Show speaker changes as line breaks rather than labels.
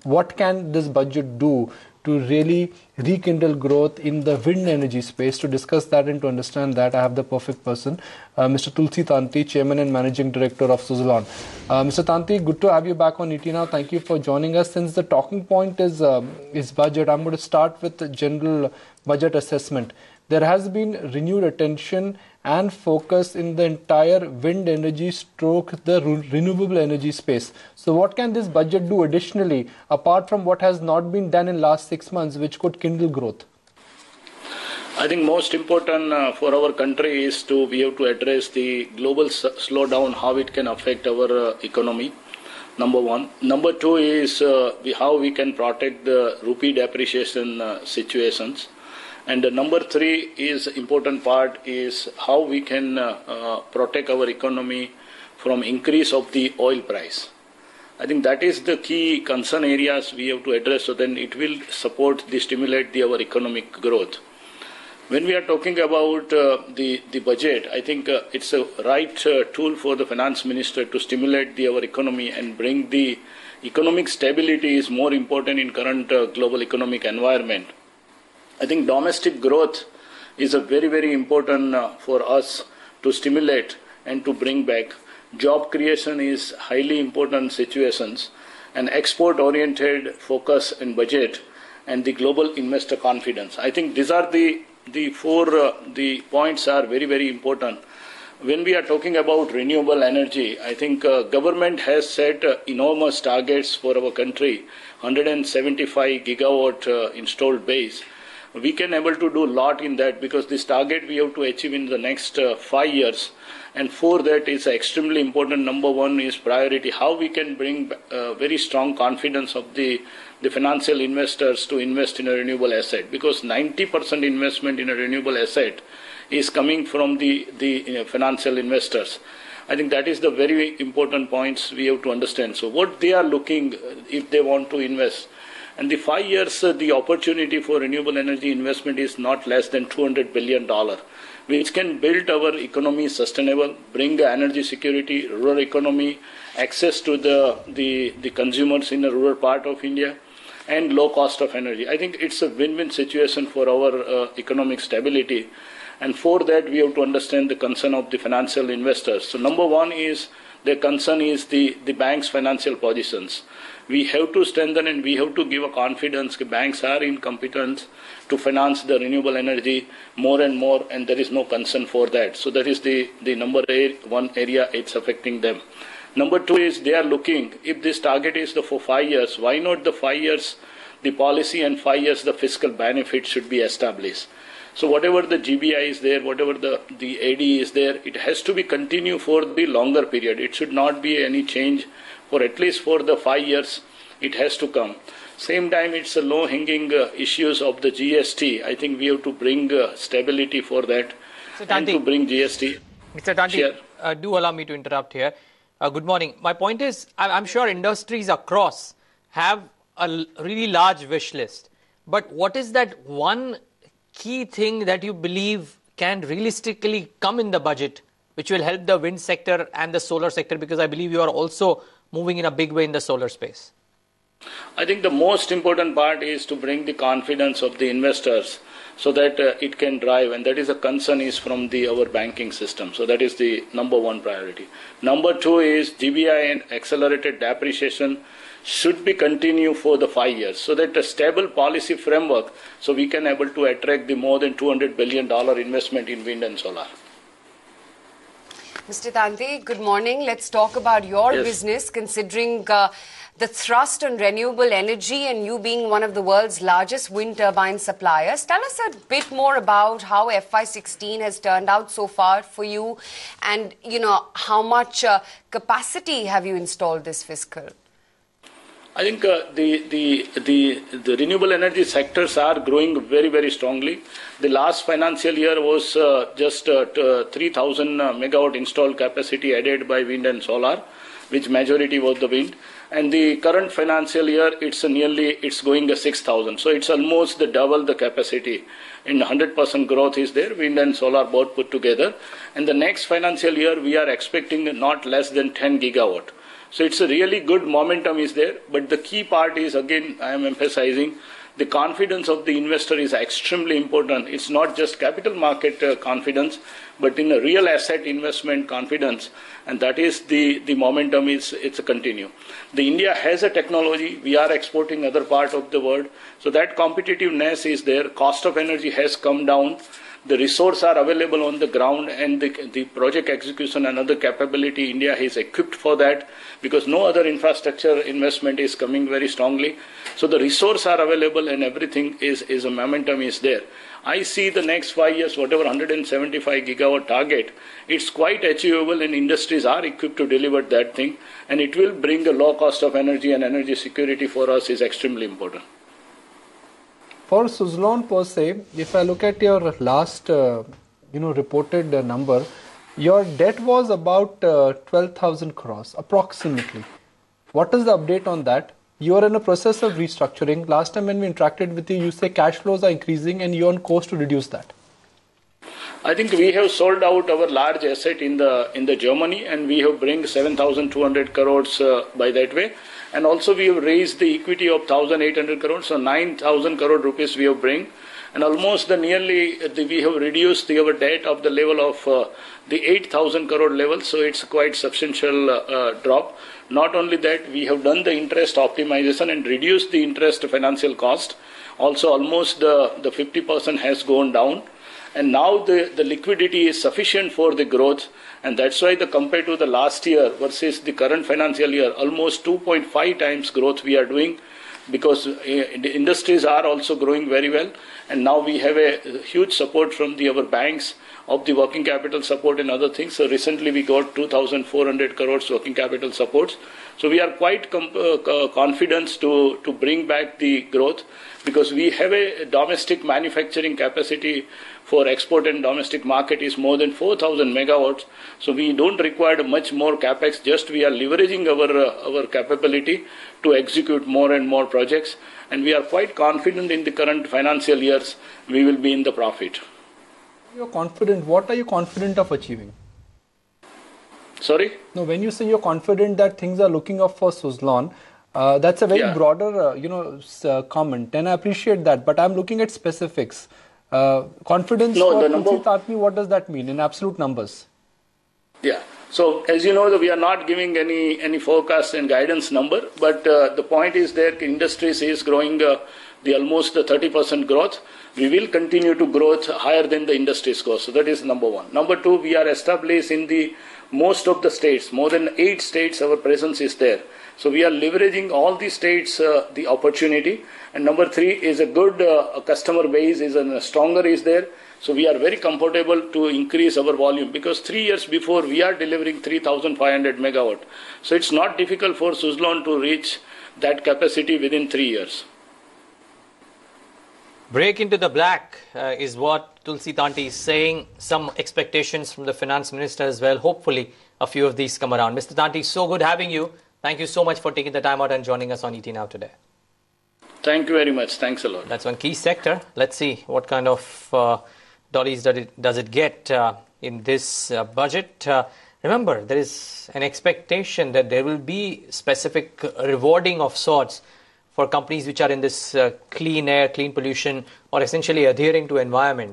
what can this budget do to really rekindle growth in the wind energy space? To discuss that and to understand that, I have the perfect person, Mr. Tulsi Tanti, Chairman and Managing Director of Suzlon. Mr. Tanti, good to have you back on ET Now. Thank you for joining us. Since the talking point is budget, I'm going to start with the general budget assessment. There has been renewed attention and focus in the entire wind energy stroke the renewable energy space. So what can this budget do additionally, apart from what has not been done in last 6 months, which could kindle growth?
I think most important for our country is we have to address the global slowdown, how it can affect our economy. Number one. Number two is how we can protect the rupee depreciation situations. And number three is important part is how we can protect our economy from increase of the oil price. I think that is the key concern areas we have to address, so then it will stimulate our economic growth. When we are talking about the budget, I think it's a right tool for the finance minister to stimulate our economy and bring the economic stability is more important in current global economic environment. I think domestic growth is a very, very important for us to stimulate and to bring back. Job creation is highly important situations, and export-oriented focus in budget and the global investor confidence. I think these are the four the points are very, very important. When we are talking about renewable energy, I think government has set enormous targets for our country, 175 gigawatt installed base. We can able to do a lot in that because this target we have to achieve in the next 5 years. And for that is extremely important. Number one is priority, how we can bring very strong confidence of the financial investors to invest in a renewable asset, because 90% investment in a renewable asset is coming from the financial investors. I think that is the very important points we have to understand. So what they are looking if they want to invest. And the 5 years, the opportunity for renewable energy investment is not less than $200 billion, which can build our economy sustainable, bring energy security, rural economy, access to the consumers in the rural part of India, and low cost of energy. I think it's a win-win situation for our economic stability. And for that, we have to understand the concern of the financial investors. So number one is the concern is the bank's financial positions. We have to strengthen and we have to give a confidence that banks are in competence to finance the renewable energy more and more, and there is no concern for that. So that is the number one area it's affecting them. Number two is they are looking, if this target is for 5 years, why not the 5 years, the policy, and 5 years the fiscal benefit should be established. So whatever the GBI is there, whatever the AD is there, it has to be continue for the longer period. It should not be any change for at least for the 5 years. It has to come. Same time, it's a low-hanging issues of the GST. I think we have to bring stability for that.
Mr. Tanti,
and to bring GST.
Mr. Tanti, do allow me to interrupt here. Good morning. My point is, I'm sure industries across have a really large wish list. But what is that one key thing that you believe can realistically come in the budget, which will help the wind sector and the solar sector? Because I believe you are also moving in a big way in the solar space.
I think the most important part is to bring the confidence of the investors so that it can drive, and that is a concern is from our banking system. So that is the number one priority. Number two is GBI and accelerated depreciation should be continued for the 5 years, so that a stable policy framework, so we can able to attract the more than $200 billion investment in wind and solar.
Mr. Tanti, good morning. Let's talk about your business, considering the thrust on renewable energy and you being one of the world's largest wind turbine suppliers. Tell us a bit more about how FY16 has turned out so far for you, and how much capacity have you installed this fiscal?
I think the renewable energy sectors are growing very, very strongly. The last financial year was just 3,000 megawatt installed capacity added by wind and solar, which majority was the wind. And the current financial year, it's going 6,000. So it's almost double the capacity. And 100% growth is there, wind and solar both put together. And the next financial year, we are expecting not less than 10 gigawatt. So it's a really good momentum is there. But the key part is, again, I am emphasizing, the confidence of the investor is extremely important. It's not just capital market confidence, but in a real asset investment confidence. And that is the momentum it's a continue. The India has a technology. We are exporting other part of the world. So that competitiveness is there. Cost of energy has come down. The resources are available on the ground, and the project execution and other capability, India is equipped for that because no other infrastructure investment is coming very strongly. So the resources are available and everything is a momentum is there. I see the next 5 years, whatever 175 gigawatt target, it's quite achievable and industries are equipped to deliver that thing, and it will bring a low cost of energy, and energy security for us is extremely important.
For Suzlon per se, if I look at your last, reported number, your debt was about 12,000 crores, approximately. What is the update on that? You are in a process of restructuring. Last time when we interacted with you, you say cash flows are increasing and you're on course to reduce that.
I think we have sold out our large asset in the Germany, and we have bring 7,200 crores by that way. And also we have raised the equity of 1,800 crores, so 9,000 crore rupees we have bring. And almost we have reduced our debt of the level of the 8,000 crore level, so it's quite substantial drop. Not only that, we have done the interest optimization and reduced the interest financial cost. Also almost the 50% has gone down. And now the liquidity is sufficient for the growth, and that's why compared to the last year versus the current financial year, almost 2.5 times growth we are doing, because the industries are also growing very well, and now we have a huge support from our banks of the working capital support and other things. So recently we got 2,400 crores working capital supports. So we are quite confident to bring back the growth, because we have a domestic manufacturing capacity for export and domestic market is more than 4,000 megawatts. So we don't require much more capex. Just we are leveraging our capability to execute more and more projects, and we are quite confident in the current financial years we will be in the profit.
You're confident. What are you confident of achieving?
Sorry?
No, when you say you're confident that things are looking up for Suzlon, that's a very broader, comment, and I appreciate that. But I'm looking at specifics. Confidence for Tulsi Tanti, what does that mean in absolute numbers?
Yeah. So as you know, we are not giving any forecast and guidance number, but the point is that industries is growing the almost 30% growth. We will continue to grow higher than the industry's growth. So that is number one. Number two, we are established in the most of the states, more than 8 states our presence is there. So we are leveraging all the states the opportunity. And number three is a good customer base is stronger is there. So we are very comfortable to increase our volume, because 3 years before we are delivering 3,500 megawatt. So it's not difficult for Suzlon to reach that capacity within 3 years.
Break into the black is what Tulsi Tanti is saying. Some expectations from the finance minister as well. Hopefully a few of these come around. Mr. Tanti, so good having you. Thank you so much for taking the time out and joining us on ET Now today.
Thank you very much. Thanks a lot.
That's one key sector. Let's see what kind of dollars does it get in this budget. Remember, there is an expectation that there will be specific rewarding of sorts for companies which are in this clean air, clean pollution, or essentially adhering to environment.